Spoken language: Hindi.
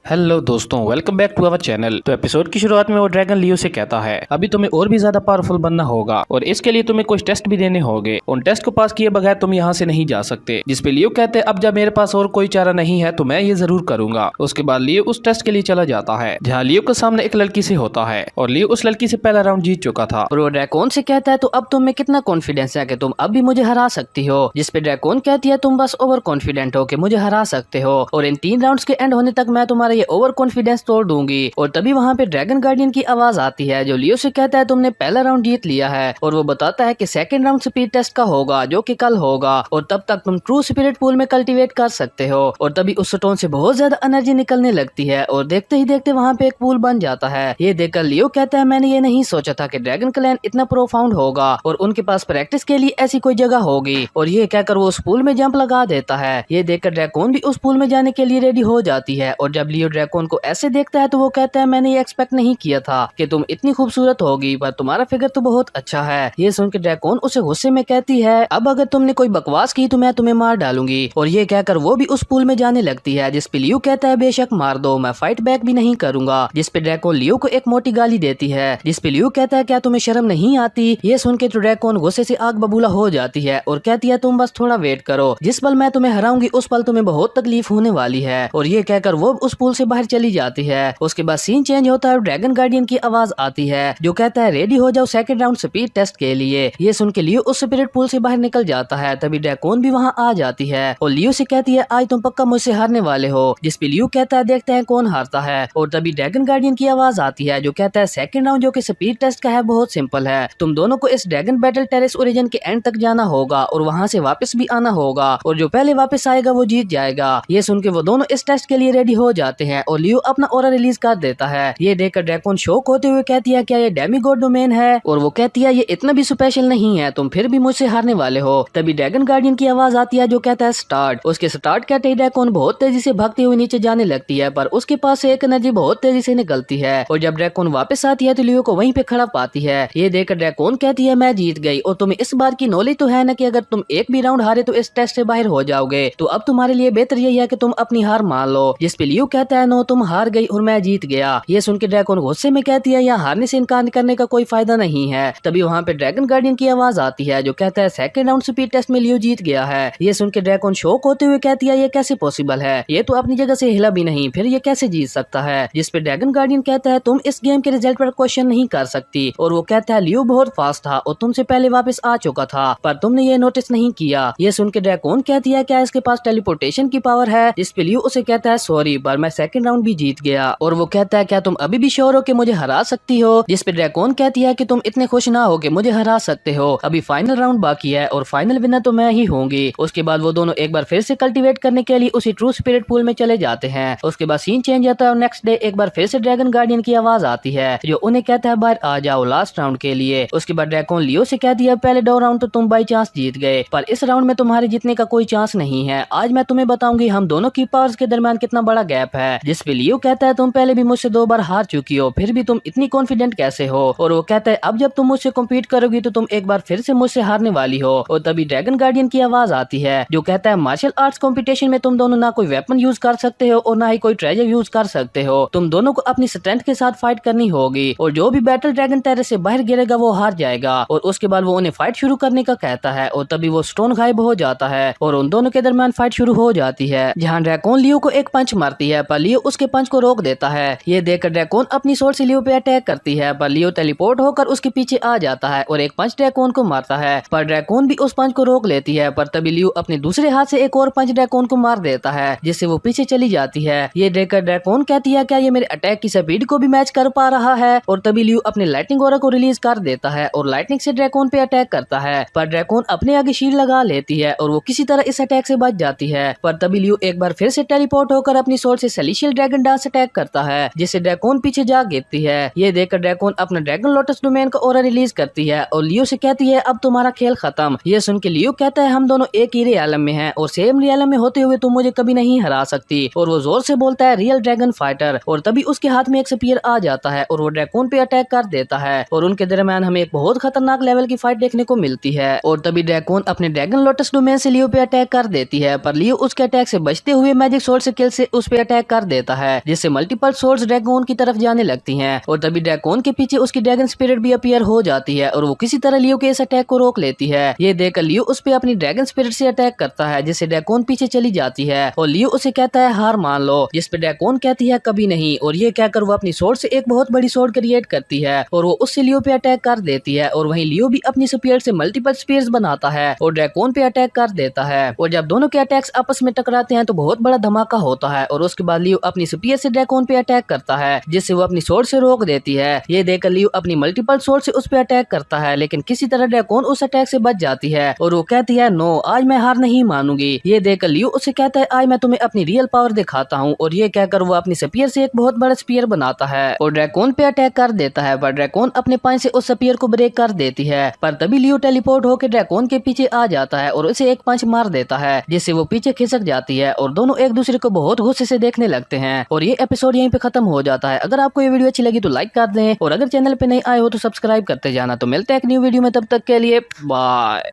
हेलो दोस्तों, welcome back to our channel. तो एपिसोड की शुरुआत में वो ड्रैगन लियो से कहता है अभी तुम्हें और भी ज्यादा पावरफुल बनना होगा और इसके लिए तुम्हें कुछ टेस्ट भी देने होंगे। उन टेस्ट को पास किए बगैर तुम यहाँ से नहीं जा सकते। जिस पे लियो कहते हैं अब जब मेरे पास और कोई चारा नहीं है तो मैं ये जरूर करूंगा। उसके बाद लियो उस टेस्ट के लिए चला जाता है जहाँ लियो के सामने एक लड़की से होता है और लियो उस लड़की से पहला राउंड जीत चुका था। और वो ड्रैकोन से कहता है तो अब तुम में कितना कॉन्फिडेंस है कि तुम अब भी मुझे हरा सकती हो। जिस पे ड्रैकोन कहती है तुम बस ओवर कॉन्फिडेंट हो कि मुझे हरा सकते हो और इन 3 राउंड्स के एंड होने तक मैं तुम्हारा ये ओवर कॉन्फिडेंस तोड़ दूंगी। और तभी वहाँ पे ड्रैगन गार्डियन की आवाज आती है जो लियो से कहता है तुमने पहला राउंड जीत लिया है और वो बताता है कि सेकंड राउंड स्पीड टेस्ट का होगा जो कि कल होगा और तब तक तुम ट्रू स्पिरिट पूल में कल्टीवेट कर सकते हो। और तभी उस स्टोन से बहुत ज्यादा एनर्जी निकलने लगती है और देखते ही देखते वहाँ पे एक पूल बन जाता है। ये देखकर लियो कहता है मैंने ये नहीं सोचा था कि ड्रैगन क्लैन इतना प्रोफाउंड होगा और उनके पास प्रैक्टिस के लिए ऐसी कोई जगह होगी। और ये कहकर वो उस पूल में जंप लगा देता है। ये देखकर ड्रैकोन भी उस पूल में जाने के लिए रेडी हो जाती है और जब लियो ड्रैकोन को ऐसे देखता है तो वो कहता है मैंने ये एक्सपेक्ट नहीं किया था कि तुम इतनी खूबसूरत होगी, पर तुम्हारा फिगर तो बहुत अच्छा है। ये सुनकर ड्रैकोन उसे गुस्से में कहती है अब अगर तुमने कोई बकवास की तो मैं तुम्हें मार डालूंगी। और ये कहकर वो भी उस पूल में जाने लगती है जिस पे लियो कहता है बेशक मार दो, मैं फाइट बैक भी नहीं करूंगा। जिस पे ड्रैकोन लियो को एक मोटी गाली देती है जिस पे लियो कहता है क्या तुम्हें शर्म नहीं आती। ये सुन के तो ड्रैकोन गुस्से से आग बबूला हो जाती है और कहती है तुम बस थोड़ा वेट करो, जिस पल मैं तुम्हें हराऊंगी उस पल तुम्हें बहुत तकलीफ होने वाली है। और ये कहकर वो उस पूल से बाहर चली जाती है। उसके बाद सीन चेंज होता है और ड्रैगन गार्डियन की आवाज आती है जो कहता है रेडी हो जाओ सेकंड राउंड स्पीड टेस्ट के लिए। ये सुन के लियो उस स्पिरिट पूल से बाहर निकल जाता है। तभी ड्रैकोन भी वहाँ आ जाती है और लियो से कहती है आज तुम पक्का मुझसे हारने वाले हो। जिस पे लियो कहता है देखते हैं कौन हारता है। और तभी ड्रैगन गार्डियन की आवाज आती है जो कहता है सेकंड राउंड जो कि स्पीड टेस्ट का है बहुत सिंपल है, तुम दोनों को इस ड्रैगन बैटल टेरेस ओरिजिन के एंड तक जाना होगा और वहाँ से वापस भी आना होगा और जो पहले वापस आएगा वो जीत जाएगा। ये सुन के वो दोनों इस टेस्ट के लिए रेडी हो जाते हैं और लियो अपना ऑरा रिलीज कर देता है। ये देखकर ड्रैकोन शॉक होते हुए कहती है क्या ये डेमीगॉड डोमेन है, और वो कहती है ये इतना भी स्पेशल नहीं है, तुम फिर भी मुझसे हारने वाले हो। तभी ड्रैगन गार्डियन की आवाज आती है जो कहता है स्टार्ट। उसके स्टार्ट कहते ही ड्रैकोन बहुत तेजी से भागते हुए नीचे जाने लगती है पर उसके पास से एक एनर्जी बहुत तेजी से निकलती है और जब ड्रैकोन वापस आती है तो लियो को वहीं पे खड़ा पाती है। ये देखकर ड्रैकोन कहती है मैं जीत गई और तुम्हें इस बार की नॉलेज तो है ना कि अगर तुम एक भी राउंड हारे तो इस टेस्ट से बाहर हो जाओगे, तो अब तुम्हारे लिए बेहतर यही है कि तुम अपनी हार मान लो। जिस पे लियो कहता है नो तुम हार गई और मैं जीत गया। ये सुन के ड्रैकोन गुस्से में कहती है यहाँ हारने से इनकार करने का कोई फायदा नहीं है। तभी वहाँ पे ड्रैगन गार्डियन की आवाज आती है जो कहता है सेकंड राउंड स्पीड टेस्ट में लियो जीत गया है। ये सुन के ड्रैकोन शॉक होते हुए कहती है ये कैसे पॉसिबल है, ये तो अपनी जगह से हिला भी नहीं, फिर ये कैसे जीत सकता है। जिस पे ड्रैगन गार्डियन कहता है तुम इस गेम के रिजल्ट पर क्वेश्चन नहीं कर सकती और वो कहता है लियो बहुत फास्ट था और तुमसे पहले वापस आ चुका था पर तुमने ये नोटिस नहीं किया। ये सुन के ड्रैकोन कहती है क्या इसके पास टेलीपोर्टेशन की पावर है। जिस पे लियो उसे कहता है सॉरी पर मैं सेकंड राउंड भी जीत गया। और वो कहता है क्या तुम अभी भी श्योर हो कि मुझे हरा सकती हो। जिस पे ड्रैकोन कहती है कि तुम इतने खुश ना हो कि मुझे हरा सकते हो, अभी फाइनल राउंड बाकी है और फाइनल विनर तो मैं ही होंगी। उसके बाद वो दोनों एक बार फिर से कल्टीवेट करने के लिए उसी ट्रू स्पिरिट पूल में चले जाते हैं। उसके बाद सीन चेंज होता है और नेक्स्ट डे एक बार फिर से ड्रैगन गार्डियन की आवाज आती है जो उन्हें कहता है बाहर आ जाओ लास्ट राउंड के लिए। उसके बाद ड्रैकोन लियो से कहती है पहले 2 राउंड तो तुम बाई चांस जीत गए पर इस राउंड में तुम्हारे जीतने का कोई चांस नहीं है। आज मैं तुम्हें बताऊंगी हम दोनों की पावर्स के दरमियान कितना बड़ा गैप है। जिस पे लियो कहता है तुम पहले भी मुझसे 2 बार हार चुकी हो फिर भी तुम इतनी कॉन्फिडेंट कैसे हो। और वो कहता है अब जब तुम मुझसे कम्पीट करोगी तो तुम एक बार फिर से मुझसे हारने वाली हो। और तभी ड्रैगन गार्डियन की आवाज आती है जो कहता है मार्शल आर्ट्स कंपटीशन में तुम दोनों ना कोई वेपन यूज कर सकते हो और ना ही कोई ट्रेजर यूज कर सकते हो, तुम दोनों को अपनी स्ट्रेंथ के साथ फाइट करनी होगी और जो भी बैटल ड्रैगन टेरेस से बाहर गिरेगा वो हार जाएगा। और उसके बाद वो उन्हें फाइट शुरू करने का कहता है और तभी वो स्टोन गायब हो जाता है और उन दोनों के दरमियान फाइट शुरू हो जाती है जहाँ ड्रैकोन लियो को एक पंच मारती है पर लियो उसके पंच को रोक देता है। ये देखकर ड्रैकोन अपनी सोर्ड से लियो पे अटैक करती है पर लियो टेलीपोर्ट होकर उसके पीछे आ जाता है और एक पंच ड्रैकोन को मारता है पर ड्रैकोन भी उस पंच को रोक लेती है। पर तभी लियो अपने दूसरे हाथ से एक और पंच ड्रैकोन को मार देता है जिससे वो पीछे चली जाती है। ये देखकर ड्रैकोन कहती है क्या ये मेरे अटैक की स्पीड को भी मैच कर पा रहा है। और तभी लियो अपने लाइटनिंग ऑरा को रिलीज कर देता है और लाइटनिंग से ड्रैकोन पे अटैक करता है पर ड्रैकोन अपने आगे शील्ड लगा लेती है और वो किसी तरह इस अटैक से बच जाती है। पर तभी लियो एक बार फिर से टेलीपोर्ट होकर अपनी सोर्ड से सेलेशियल ड्रैगन डांस अटैक करता है जिससे ड्रैकोन पीछे जा गिरती है। ये देखकर ड्रैकोन अपना ड्रैगन लोटस डोमेन का ऑरा रिलीज करती है और लियो से कहती है अब तुम्हारा खेल खत्म। ये सुन के लियो कहता है हम दोनों एक ही रियलम में हैं और सेम रियलम में होते हुए तुम मुझे कभी नहीं हरा सकती। और वो जोर से बोलता है रियल ड्रैगन फाइटर और तभी उसके हाथ में एक स्पीयर आ जाता है और वो ड्रैकोन पे अटैक कर देता है और उनके दरमियान हमें एक बहुत खतरनाक लेवल की फाइट देखने को मिलती है। और तभी ड्रैकोन अपने ड्रैगन लोटस डोमेन से लियो पे अटैक कर देती है पर लियो उसके अटैक से बचते हुए मैजिक सोर्ड स्किल से उस पे अटैक कर देता है, जिससे मल्टीपल सोल्स ड्रैगन की तरफ जाने लगती हैं और तभी ड्रैगन के पीछे उसकी ड्रैगन स्पिरिट भी अपीयर हो जाती है और वो किसी तरह लियो के इस अटैक को रोक लेती है। ये देखकर लियो उस पे अपनी ड्रैगन स्पिरिट से अटैक करता है, जिससे ड्रैगन पीछे चली जाती है और लियो उसे कहता है हार मान लो, जिस पे ड्रैगन कहती है कभी नहीं, और ये कहकर वो अपनी सोर्ड से एक बहुत बड़ी सोर्ड क्रिएट करती है और वो उससे लियो पे अटैक कर देती है और वहीं लियो भी अपनी स्पीयर से मल्टीपल स्पीयर्स बनाता है और ड्रैगन पे अटैक कर देता है। और जब दोनों के अटैक्स आपस में टकराते हैं तो बहुत बड़ा धमाका होता है और उसके बाद लियो अपनी स्पीयर से ड्रैगन पे अटैक करता है, जिससे वो अपनी सोर्ड से रोक देती है। ये देखकर लियो अपनी मल्टीपल सोर्ड से उस पे अटैक करता है, लेकिन किसी तरह ड्रैगन उस अटैक से बच जाती है और वो कहती है नो, आज मैं हार नहीं मानूंगी। ये देखकर लियो उसे कहता है आज मैं तुम्हें अपनी रियल पावर दिखाता हूँ, और ये कहकर वो अपनी स्पीयर से एक बहुत बड़ा स्पीयर बनाता है और ड्रैगन पे अटैक कर देता है, पर ड्रैगन अपने पानी से उस स्पीयर को ब्रेक कर देती है। पर तभी लियो टेलीपोर्ट होकर ड्रैगन के पीछे आ जाता है और उसे एक पंच मार देता है, जिससे वो पीछे खिसक जाती है और दोनों एक दूसरे को बहुत गुस्से से देखने लगते हैं। और ये एपिसोड यहीं पे खत्म हो जाता है। अगर आपको ये वीडियो अच्छी लगी तो लाइक कर दें और अगर चैनल पे नहीं आए हो तो सब्सक्राइब करते जाना। तो मिलते हैं एक न्यू वीडियो में, तब तक के लिए बाय।